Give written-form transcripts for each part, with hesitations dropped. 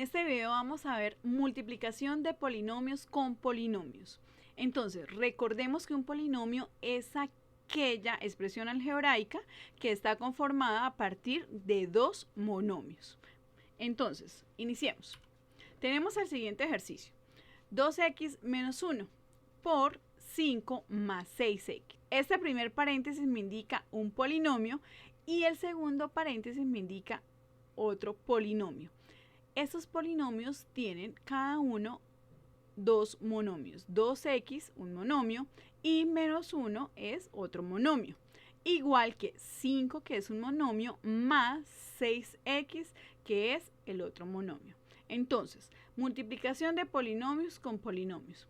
este video vamos a ver multiplicación de polinomios con polinomios. Entonces, recordemos que un polinomio es aquella expresión algebraica que está conformada a partir de dos monomios. Entonces, iniciemos. Tenemos el siguiente ejercicio. 2x menos 1 por 5 más 6x. Este primer paréntesis me indica un polinomio y el segundo paréntesis me indica otro polinomio. Estos polinomios tienen cada uno dos monomios. 2x, un monomio, y menos 1 es otro monomio. Igual que 5, que es un monomio, más 6x, que es el otro monomio. Entonces, multiplicación de polinomios con polinomios.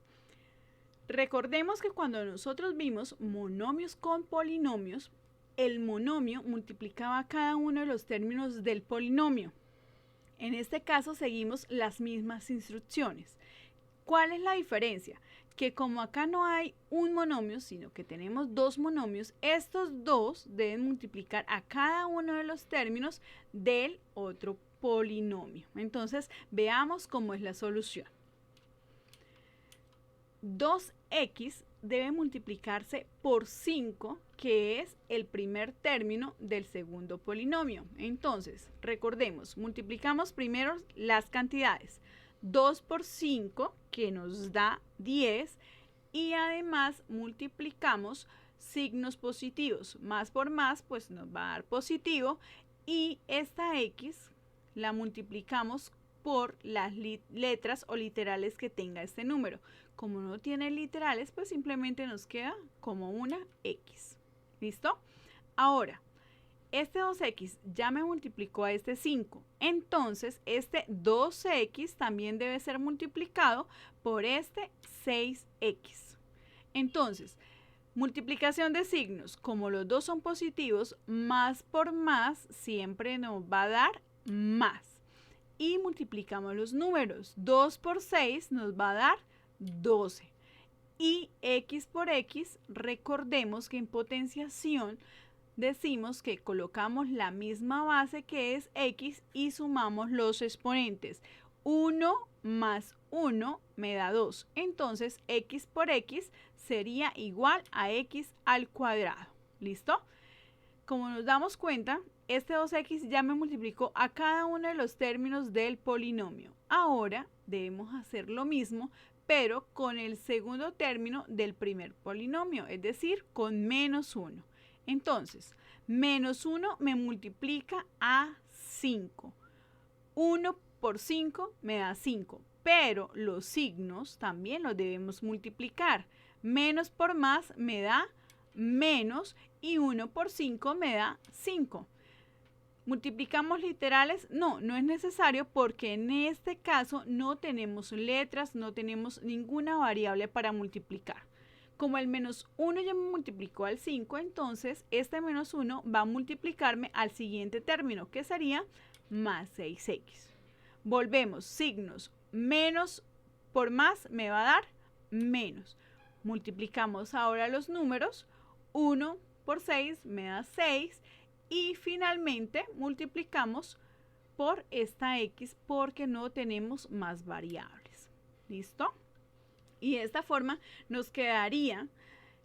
Recordemos que cuando nosotros vimos monomios con polinomios, el monomio multiplicaba cada uno de los términos del polinomio. En este caso seguimos las mismas instrucciones. ¿Cuál es la diferencia? Que como acá no hay un monomio, sino que tenemos dos monomios, estos dos deben multiplicar a cada uno de los términos del otro polinomio. Entonces, veamos cómo es la solución. 2x debe multiplicarse por 5, que es el primer término del segundo polinomio. Entonces, recordemos, multiplicamos primero las cantidades. 2 por 5, que nos da 10, y además multiplicamos signos positivos. Más por más, pues nos va a dar positivo, y esta x la multiplicamos por las letras o literales que tenga este número. Como no tiene literales, pues simplemente nos queda como una x. ¿Listo? Ahora, este 2x ya me multiplicó a este 5. Entonces, este 2x también debe ser multiplicado por este 6x. Entonces, multiplicación de signos. Como los dos son positivos, más por más siempre nos va a dar más. Y multiplicamos los números. 2 por 6 nos va a dar 12. Y x por x, recordemos que en potenciación decimos que colocamos la misma base que es x y sumamos los exponentes. 1 más 1 me da 2. Entonces, x por x sería igual a x al cuadrado. ¿Listo? Como nos damos cuenta, este 2x ya me multiplicó a cada uno de los términos del polinomio. Ahora debemos hacer lo mismo, pero con el segundo término del primer polinomio, es decir, con menos 1. Entonces, menos 1 me multiplica a 5. 1 por 5 me da 5, pero los signos también los debemos multiplicar. Menos por más me da menos y 1 por 5 me da 5. ¿Multiplicamos literales? No, no es necesario porque en este caso no tenemos letras, no tenemos ninguna variable para multiplicar. Como el menos 1 ya me multiplicó al 5, entonces este menos 1 va a multiplicarme al siguiente término, que sería más 6x. Volvemos, signos, menos por más me va a dar menos. Multiplicamos ahora los números, 1 por 6 me da 6 y finalmente multiplicamos por esta x porque no tenemos más variables. ¿Listo? Y de esta forma nos quedaría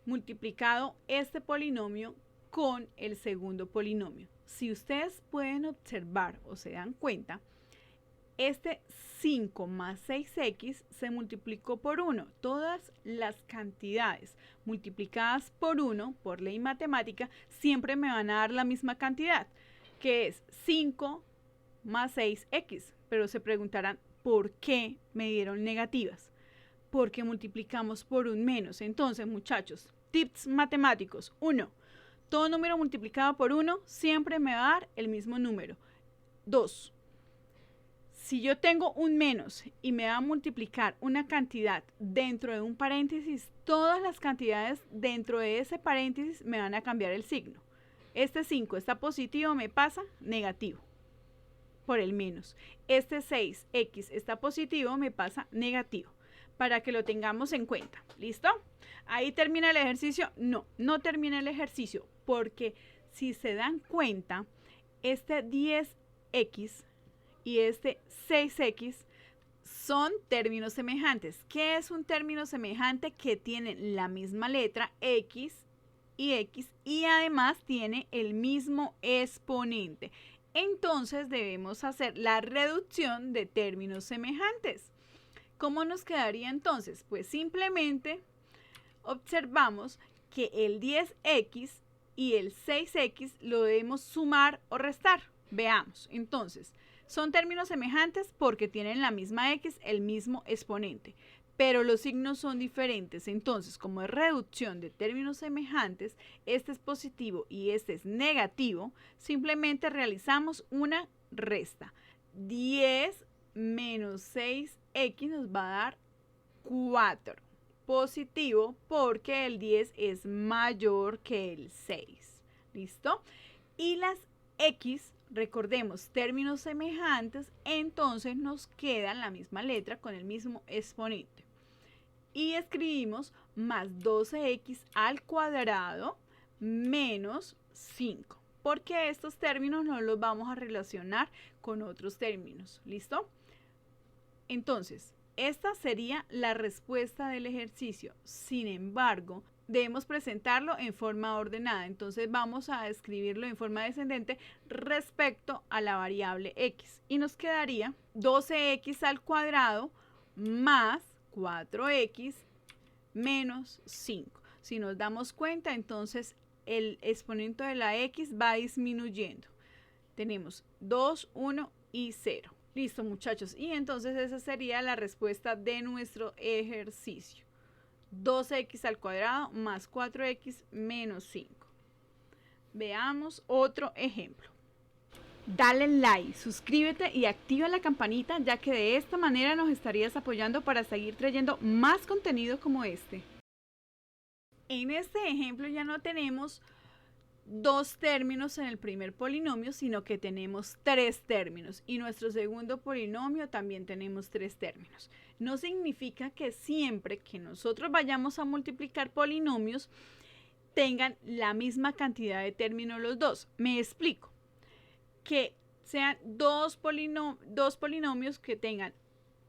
multiplicado este polinomio con el segundo polinomio. Si ustedes pueden observar o se dan cuenta, este 5 más 6x se multiplicó por 1. Todas las cantidades multiplicadas por 1, por ley matemática, siempre me van a dar la misma cantidad, que es 5 más 6x. Pero se preguntarán, ¿por qué me dieron negativas? Porque multiplicamos por un menos. Entonces, muchachos, tips matemáticos. 1. Todo número multiplicado por 1 siempre me va a dar el mismo número. 2. Si yo tengo un menos y me va a multiplicar una cantidad dentro de un paréntesis, todas las cantidades dentro de ese paréntesis me van a cambiar el signo. Este 5 está positivo, me pasa negativo por el menos. Este 6x está positivo, me pasa negativo. Para que lo tengamos en cuenta. ¿Listo? ¿Ahí termina el ejercicio? No, no termina el ejercicio porque si se dan cuenta, este 10x y este 6x son términos semejantes. ¿Qué es un término semejante? Que tienen la misma letra x y además tiene el mismo exponente. Entonces debemos hacer la reducción de términos semejantes. ¿Cómo nos quedaría entonces? Pues simplemente observamos que el 10x y el 6x lo debemos sumar o restar. Veamos, entonces, son términos semejantes porque tienen la misma x, el mismo exponente, pero los signos son diferentes. Entonces, como es reducción de términos semejantes, este es positivo y este es negativo, simplemente realizamos una resta. 10 menos 6x nos va a dar 4. Positivo porque el 10 es mayor que el 6. ¿Listo? Y las x, recordemos, términos semejantes, entonces nos queda la misma letra con el mismo exponente. Y escribimos más 12x al cuadrado menos 5, porque estos términos no los vamos a relacionar con otros términos. ¿Listo? Entonces, esta sería la respuesta del ejercicio. Sin embargo, debemos presentarlo en forma ordenada. Entonces vamos a escribirlo en forma descendente respecto a la variable x. Y nos quedaría 12x al cuadrado más 4x menos 5. Si nos damos cuenta, entonces el exponente de la x va disminuyendo. Tenemos 2, 1 y 0. Listo, muchachos. Y entonces esa sería la respuesta de nuestro ejercicio. 12x al cuadrado más 4x menos 5. Veamos otro ejemplo. Dale like, suscríbete y activa la campanita, ya que de esta manera nos estarías apoyando para seguir trayendo más contenido como este. En este ejemplo ya no tenemos 2 términos en el primer polinomio, sino que tenemos 3 términos. Y nuestro segundo polinomio también tenemos 3 términos. No significa que siempre que nosotros vayamos a multiplicar polinomios tengan la misma cantidad de términos los dos. Me explico. Que sean dos polinomios que tengan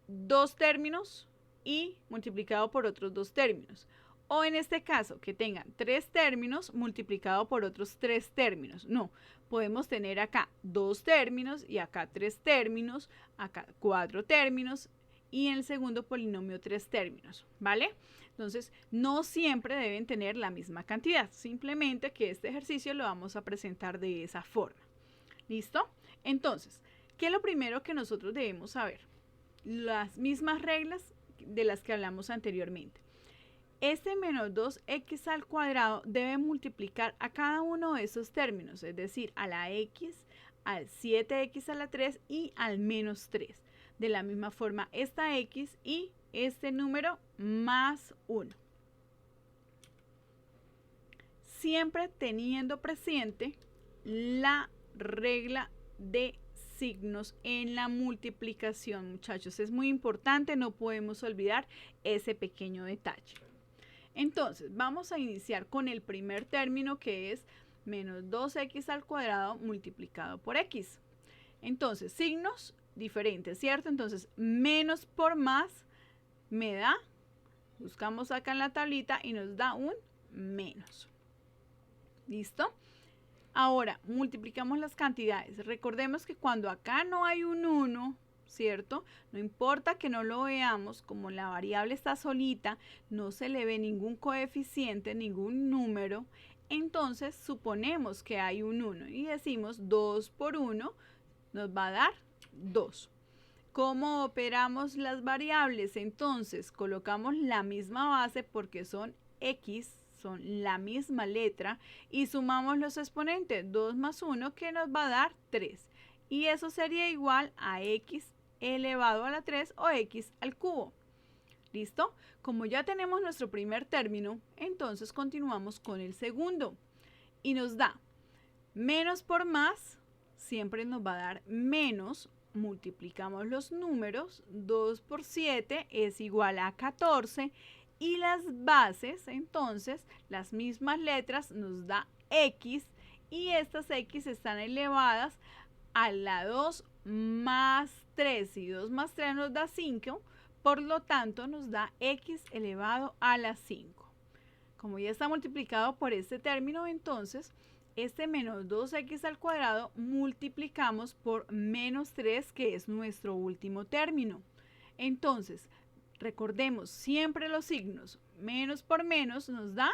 2 términos y multiplicado por otros 2 términos. O en este caso, que tengan 3 términos multiplicado por otros 3 términos. No, podemos tener acá 2 términos y acá 3 términos, acá 4 términos y en el segundo polinomio 3 términos, ¿vale? Entonces, no siempre deben tener la misma cantidad, simplemente que este ejercicio lo vamos a presentar de esa forma. ¿Listo? Entonces, ¿qué es lo primero que nosotros debemos saber? Las mismas reglas de las que hablamos anteriormente. Este menos 2x al cuadrado debe multiplicar a cada uno de esos términos, es decir, a la x, al 7x a la 3 y al menos 3. De la misma forma, esta x y este número más 1. Siempre teniendo presente la regla de signos en la multiplicación, muchachos. Es muy importante, no podemos olvidar ese pequeño detalle. Entonces, vamos a iniciar con el primer término, que es menos 2x al cuadrado multiplicado por x. Entonces, signos diferentes, ¿cierto? Entonces, menos por más me da, buscamos acá en la tablita y nos da un menos. ¿Listo? Ahora, multiplicamos las cantidades. Recordemos que cuando acá no hay un 1, ¿cierto? No importa que no lo veamos, como la variable está solita, no se le ve ningún coeficiente, ningún número, entonces suponemos que hay un 1 y decimos 2 por 1 nos va a dar 2. ¿Cómo operamos las variables? Entonces, colocamos la misma base porque son x, son la misma letra, y sumamos los exponentes, 2 más 1, que nos va a dar 3. Y eso sería igual a x elevado a la 3 o x al cubo. ¿Listo? Como ya tenemos nuestro primer término, entonces continuamos con el segundo. Y nos da menos por más, siempre nos va a dar menos. Multiplicamos los números, 2 por 7 es igual a 14 y las bases, entonces las mismas letras nos da x y estas x están elevadas a la 2 más 3 y 2 más 3 nos da 5, por lo tanto nos da x elevado a la 5. Como ya está multiplicado por este término, entonces este menos 2x al cuadrado multiplicamos por menos 3, que es nuestro último término. Entonces, recordemos siempre los signos. Menos por menos nos da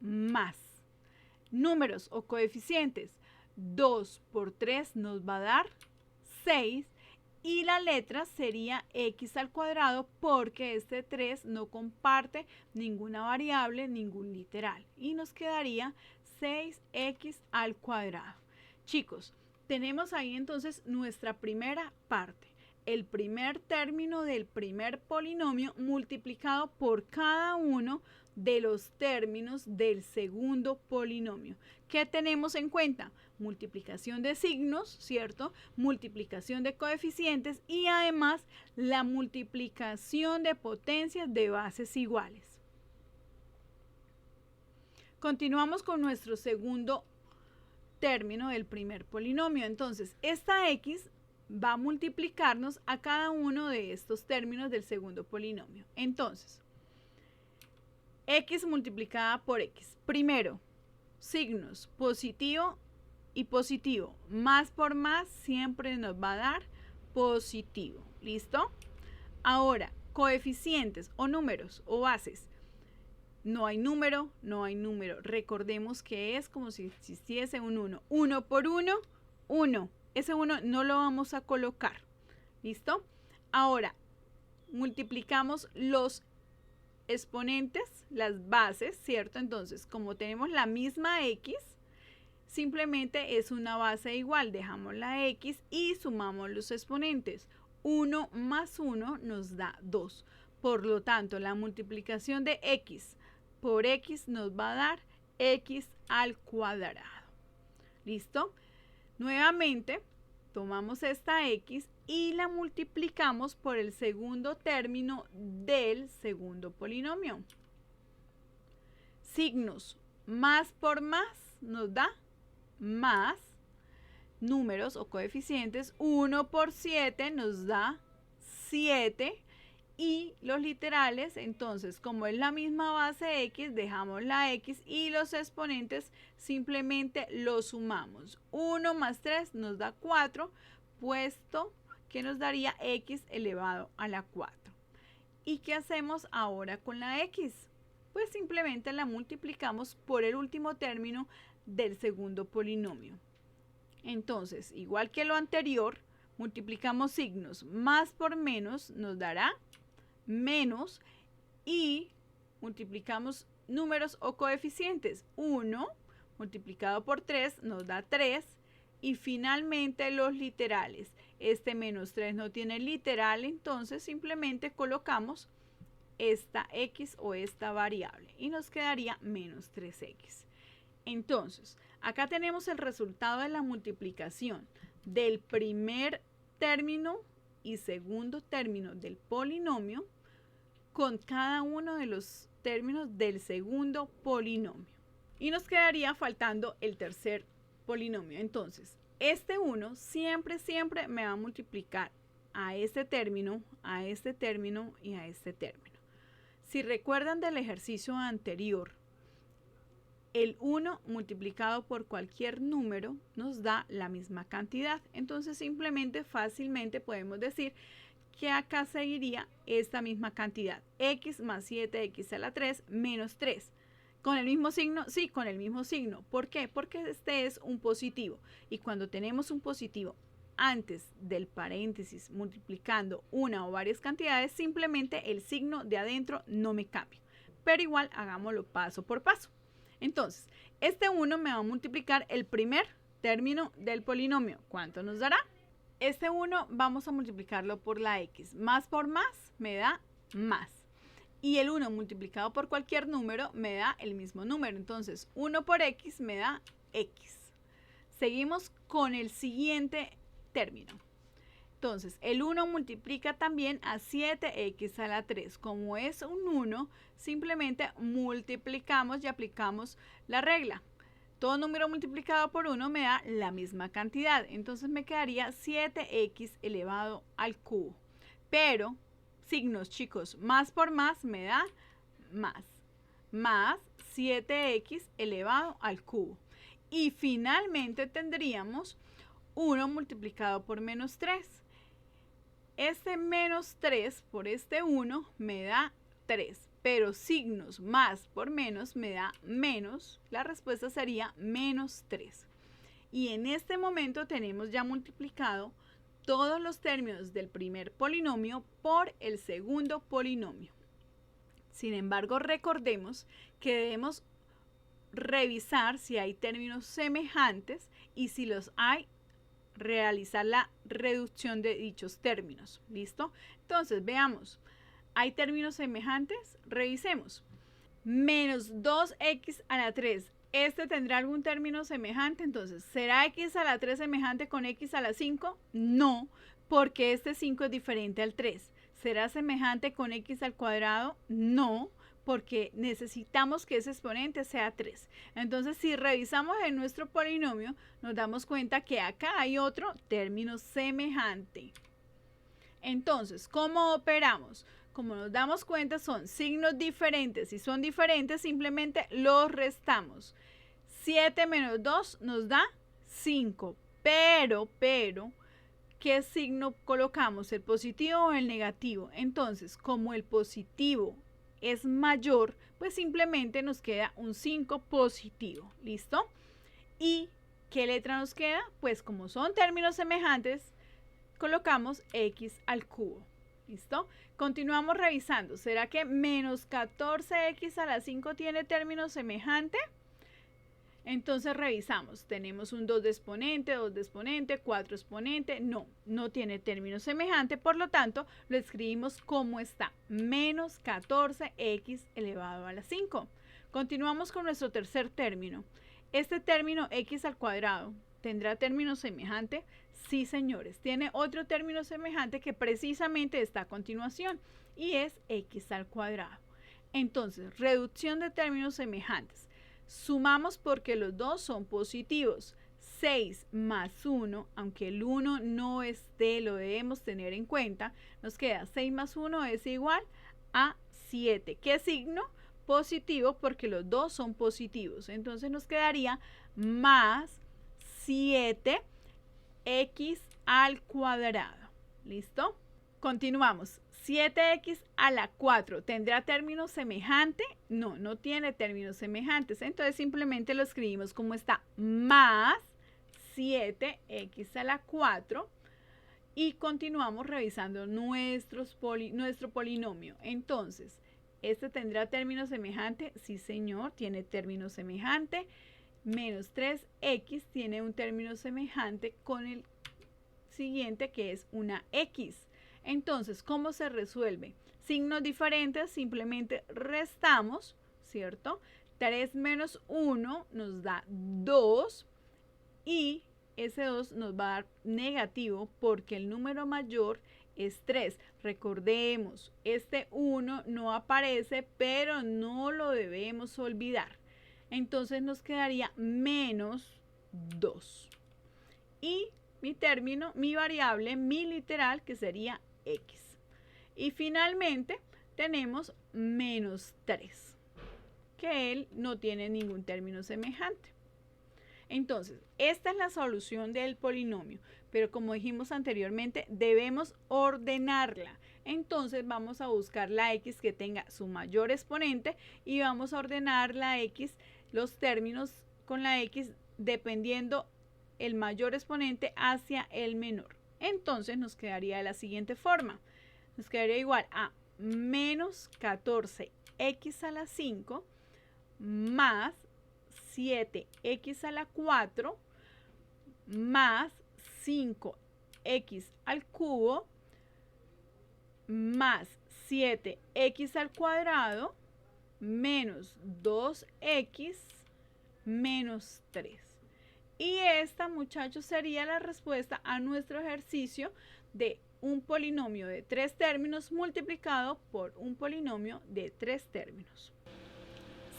más. Números o coeficientes. 2 por 3 nos va a dar 6. Y la letra sería x al cuadrado porque este 3 no comparte ninguna variable, ningún literal. Y nos quedaría 6x al cuadrado. Chicos, tenemos ahí entonces nuestra primera parte. El primer término del primer polinomio multiplicado por cada uno de los términos del segundo polinomio. ¿Qué tenemos en cuenta? Multiplicación de signos, ¿cierto? Multiplicación de coeficientes y además la multiplicación de potencias de bases iguales. Continuamos con nuestro segundo término del primer polinomio. Entonces, esta x va a multiplicarnos a cada uno de estos términos del segundo polinomio. Entonces, x multiplicada por x. Primero, signos positivo y positivo. Más por más siempre nos va a dar positivo. ¿Listo? Ahora, coeficientes o números o bases. No hay número, no hay número. Recordemos que es como si existiese un 1. 1 por 1, 1. Ese 1 no lo vamos a colocar. ¿Listo? Ahora, multiplicamos los exponentes, las bases, ¿cierto? Entonces, como tenemos la misma x, simplemente es una base igual. Dejamos la x y sumamos los exponentes. 1 más 1 nos da 2. Por lo tanto, la multiplicación de x por x nos va a dar x al cuadrado. ¿Listo? Nuevamente, tomamos esta x y la multiplicamos por el segundo término del segundo polinomio. Signos, más por más nos da más. Números o coeficientes, 1 por 7 nos da 7. Y los literales, entonces, como es la misma base x, dejamos la x y los exponentes simplemente los sumamos. 1 más 3 nos da 4, puesto que nos daría x elevado a la 4. ¿Y qué hacemos ahora con la x? Pues simplemente la multiplicamos por el último término del segundo polinomio. Entonces, igual que lo anterior, multiplicamos signos. Más por menos nos dará menos y multiplicamos números o coeficientes. 1 multiplicado por 3 nos da 3 y finalmente los literales. Este menos 3 no tiene literal, entonces simplemente colocamos esta x o esta variable y nos quedaría menos 3x. Entonces, acá tenemos el resultado de la multiplicación del primer término y segundo término del polinomio con cada uno de los términos del segundo polinomio. Y nos quedaría faltando el tercer polinomio. Entonces, este 1 siempre me va a multiplicar a este término y a este término. Si recuerdan del ejercicio anterior, el 1 multiplicado por cualquier número nos da la misma cantidad. Entonces, simplemente, fácilmente podemos decir que acá seguiría esta misma cantidad. X más 7x a la 3 menos 3. ¿Con el mismo signo? Sí, con el mismo signo. ¿Por qué? Porque este es un positivo. Y cuando tenemos un positivo antes del paréntesis multiplicando una o varias cantidades, simplemente el signo de adentro no me cambia. Pero igual hagámoslo paso por paso. Entonces, este 1 me va a multiplicar el primer término del polinomio. ¿Cuánto nos dará? Este 1 vamos a multiplicarlo por la x. Más por más me da más. Y el 1 multiplicado por cualquier número me da el mismo número. Entonces, 1 por x me da x. Seguimos con el siguiente término. Entonces, el 1 multiplica también a 7x a la 3. Como es un 1, simplemente multiplicamos y aplicamos la regla. Todo número multiplicado por 1 me da la misma cantidad. Entonces me quedaría 7x elevado al cubo. Pero, signos, chicos, más por más me da más. Más 7x elevado al cubo. Y finalmente tendríamos 1 multiplicado por menos 3. Este menos 3 por este 1 me da 3. Pero signos más por menos me da menos. La respuesta sería menos 3. Y en este momento tenemos ya multiplicado todos los términos del primer polinomio por el segundo polinomio. Sin embargo, recordemos que debemos revisar si hay términos semejantes y si los hay, realizar la reducción de dichos términos. ¿Listo? Entonces, veamos. ¿Hay términos semejantes? Revisemos. Menos 2x a la 3. ¿Este tendrá algún término semejante? Entonces, ¿será x a la 3 semejante con x a la 5? No, porque este 5 es diferente al 3. ¿Será semejante con x al cuadrado? No, porque necesitamos que ese exponente sea 3. Entonces, si revisamos en nuestro polinomio, nos damos cuenta que acá hay otro término semejante. Entonces, ¿cómo operamos? Como nos damos cuenta, son signos diferentes. Si son diferentes, simplemente los restamos. 7 menos 2 nos da 5. Pero, ¿qué signo colocamos? ¿El positivo o el negativo? Entonces, como el positivo es mayor, pues simplemente nos queda un 5 positivo. ¿Listo? ¿Y qué letra nos queda? Pues como son términos semejantes, colocamos x al cubo. ¿Listo? Continuamos revisando. ¿Será que menos 14x a la 5 tiene término semejante? Entonces revisamos. Tenemos un 2 de exponente, 2 de exponente, 4 exponente. No, no tiene término semejante. Por lo tanto, lo escribimos como está. Menos 14x elevado a la 5. Continuamos con nuestro tercer término. Este término x al cuadrado, ¿tendrá término semejante? Sí, señores, tiene otro término semejante que precisamente está a continuación y es x al cuadrado. Entonces, reducción de términos semejantes. Sumamos porque los dos son positivos. 6 más 1, aunque el 1 no esté, lo debemos tener en cuenta, nos queda 6 más 1 es igual a 7. ¿Qué signo? Positivo porque los dos son positivos. Entonces nos quedaría más 7x al cuadrado. ¿Listo? Continuamos. 7x a la 4. ¿Tendrá término semejante? No, no tiene términos semejantes. Entonces simplemente lo escribimos como está. Más 7x a la 4. Y continuamos revisando nuestro polinomio. Entonces, ¿este tendrá término semejante? Sí, señor, tiene término semejante. Menos 3x tiene un término semejante con el siguiente que es una x. Entonces, ¿cómo se resuelve? Signos diferentes, simplemente restamos, ¿cierto? 3 menos 1 nos da 2 y ese 2 nos va a dar negativo porque el número mayor es 3. Recordemos, este 1 no aparece, pero no lo debemos olvidar. Entonces nos quedaría menos 2. Y mi término, mi variable, mi literal, que sería x. Y finalmente tenemos menos 3, que él no tiene ningún término semejante. Entonces, esta es la solución del polinomio, pero como dijimos anteriormente, debemos ordenarla. Entonces vamos a buscar la x que tenga su mayor exponente y vamos a ordenar la x, los términos con la x dependiendo el mayor exponente hacia el menor. Entonces nos quedaría de la siguiente forma. Nos quedaría igual a menos 14x a la 5 más 7x a la 4 más 5x al cubo más 7x al cuadrado menos 2x menos 3. Y esta, muchachos, sería la respuesta a nuestro ejercicio de un polinomio de 3 términos multiplicado por un polinomio de 3 términos.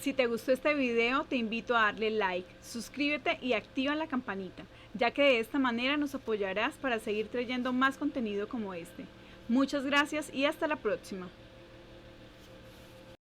Si te gustó este video, te invito a darle like, suscríbete y activa la campanita, ya que de esta manera nos apoyarás para seguir trayendo más contenido como este. Muchas gracias y hasta la próxima.